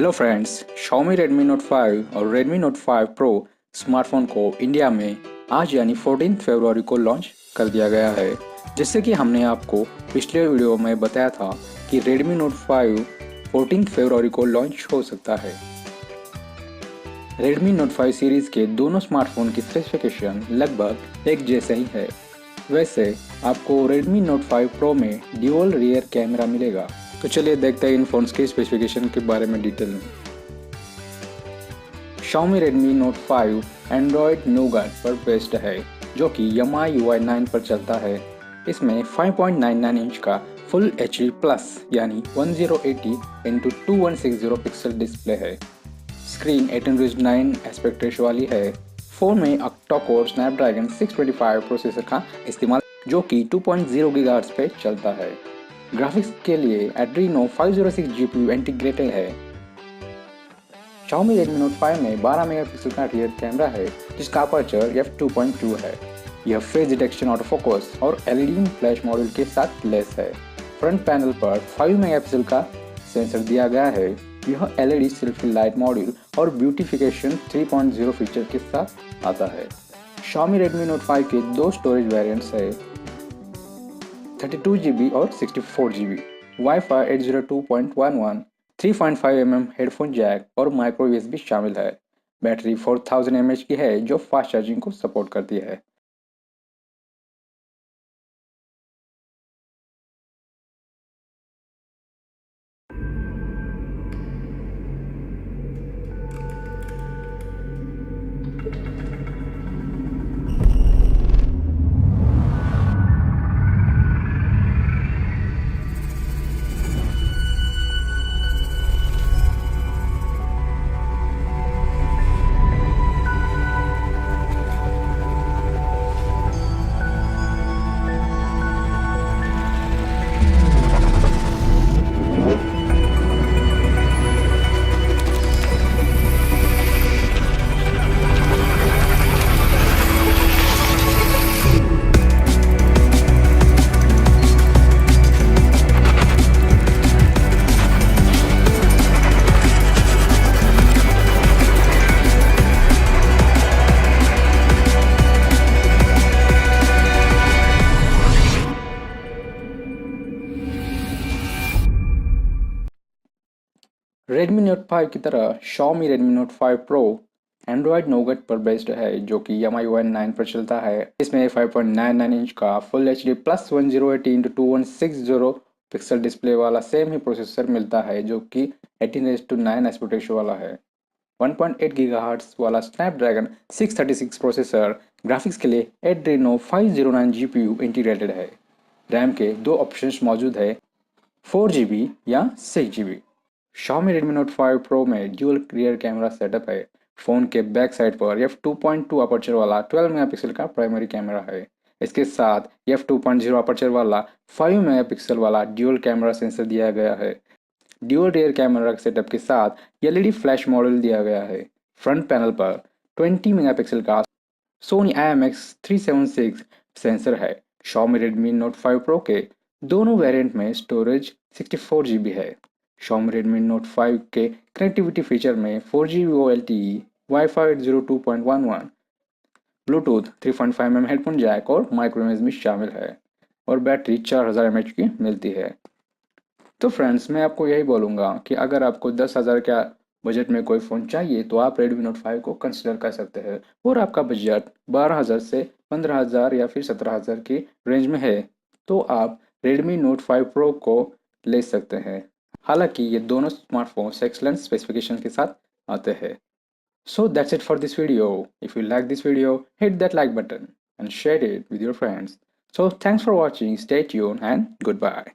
Hello friends, Xiaomi Redmi Note 5 और Redmi Note 5 Pro smartphone को India में आज यानी 14 फरवरी को लॉन्च कर दिया गया है। जैसे कि हमने आपको पिछले वीडियो में बताया था कि Redmi Note 5 14 फरवरी को लॉन्च हो सकता है। Redmi Note 5 सीरीज के दोनों स्मार्टफोन की स्पेसिफिकेशन लगभग एक जैसे ही है। वैसे आपको Redmi Note 5 Pro में ड्यूअल रियर कैमरा मिलेगा। तो चलिए देखते हैं इन फोन्स के स्पेसिफिकेशन के बारे में डिटेल में। Xiaomi Redmi Note 5 Android Nougat पर बेस्ड है, जो कि MI UI 9 पर चलता है। इसमें 5.99 इंच का फुल HD प्लस यानी 1080 × 2160 पिक्सल डिस्प्ले है। स्क्रीन 18:9 एस्पेक्ट रेशो वाली है। फोन में ऑक्टा कोर स्नैपड्रैगन 625 प्रोसेसर का इस्तेमाल, जो कि 2.0 गीगाहर्ट्ज पे चलता है। ग्राफिक्स के लिए Adreno 506 GPU इंटीग्रेटेड है। Xiaomi Redmi Note 5 में 12 मेगापिक्सल का रियर कैमरा है, जिसका अपर्चर f2.2 है। यह फेस डिटेक्शन, ऑटो फोकस और LED फ्लैश मॉड्यूल के साथ लेस है। फ्रंट पैनल पर 5 मेगापिक्सल का सेंसर दिया गया है। यह LED सेल्फी लाइट मॉड्यूल और ब्यूटिफिकेशन 3.0 फीचर के साथ आता है। Xiaomi Redmi Note 5 के दो स्टोरेज वेरिएंट्स है, 32 GB और 64 GB। Wifi 802.11, 3.5 mm headphone jack और माइक्रो USB शामिल है। बैटरी 4000 mAh की है, जो फास्ट चार्जिंग को सपोर्ट करती है। Redmi Note 5 की तरह Xiaomi Redmi Note 5 Pro Android Nougat पर बेस्ड है, जो कि MI UI 9 पर चलता है। इसमें 5.99 इंच का full HD plus 1080 × 2160 pixel display वाला सेम ही प्रोसेसर मिलता है, जो कि 18:9 एस्पेक्ट रेशो वाला है। 1.8 गीगाहर्ट्ज वाला स्नैपड्रैगन 636 प्रोसेसर। ग्राफिक्स के लिए Adreno 509 GPU इंटीग्रेटेड है। रैम के दो ऑप्शंस मौजूद है, 4 GB या 6 GB। Xiaomi Redmi Note 5 Pro में ड्यूअल रियर कैमरा सेटअप है। फोन के बैक साइड पर f2.2 अपर्चर वाला 12 मेगापिक्सल का प्राइमरी कैमरा है। इसके साथ f2.0 अपर्चर वाला 5 मेगापिक्सल वाला ड्यूअल कैमरा सेंसर दिया गया है। ड्यूअल रियर कैमरा सेटअप के साथ LED फ्लैश मॉडल दिया गया है। फ्रंट पैनल पर 20 मेगापिक्सल का Sony IMX376 सेंसर है। Xiaomi Redmi Note 5 Pro के दोनों वेरिएंट में स्टोरेज 64 GB है। Xiaomi Redmi Note 5 के कनेक्टिविटी फीचर में 4G LTE, wifi 802.11, Bluetooth 3.5 mm headphone jack और माइक्रो USB शामिल है और बैटरी 4000 mAh की मिलती है। तो फ्रेंड्स, मैं आपको यही बोलूँगा कि अगर आपको 10,000 का बजट में कोई फ़ोन चाहिए तो आप Redmi Note 5 को कंसिडर कर सकते हैं, और आपका बजट 12,000 से 15,000 या फिर 17,000 की रेंज में है तो आप Redmi Note 5 Pro को ले सकते हैं। हालांकि ये दोनों स्मार्टफोन्स एक्सलेंट स्पेसिफिकेशन के साथ आते हैं। So that's it for this video. If you like this video, hit that like button and share it with your friends. So thanks for watching, stay tuned and goodbye.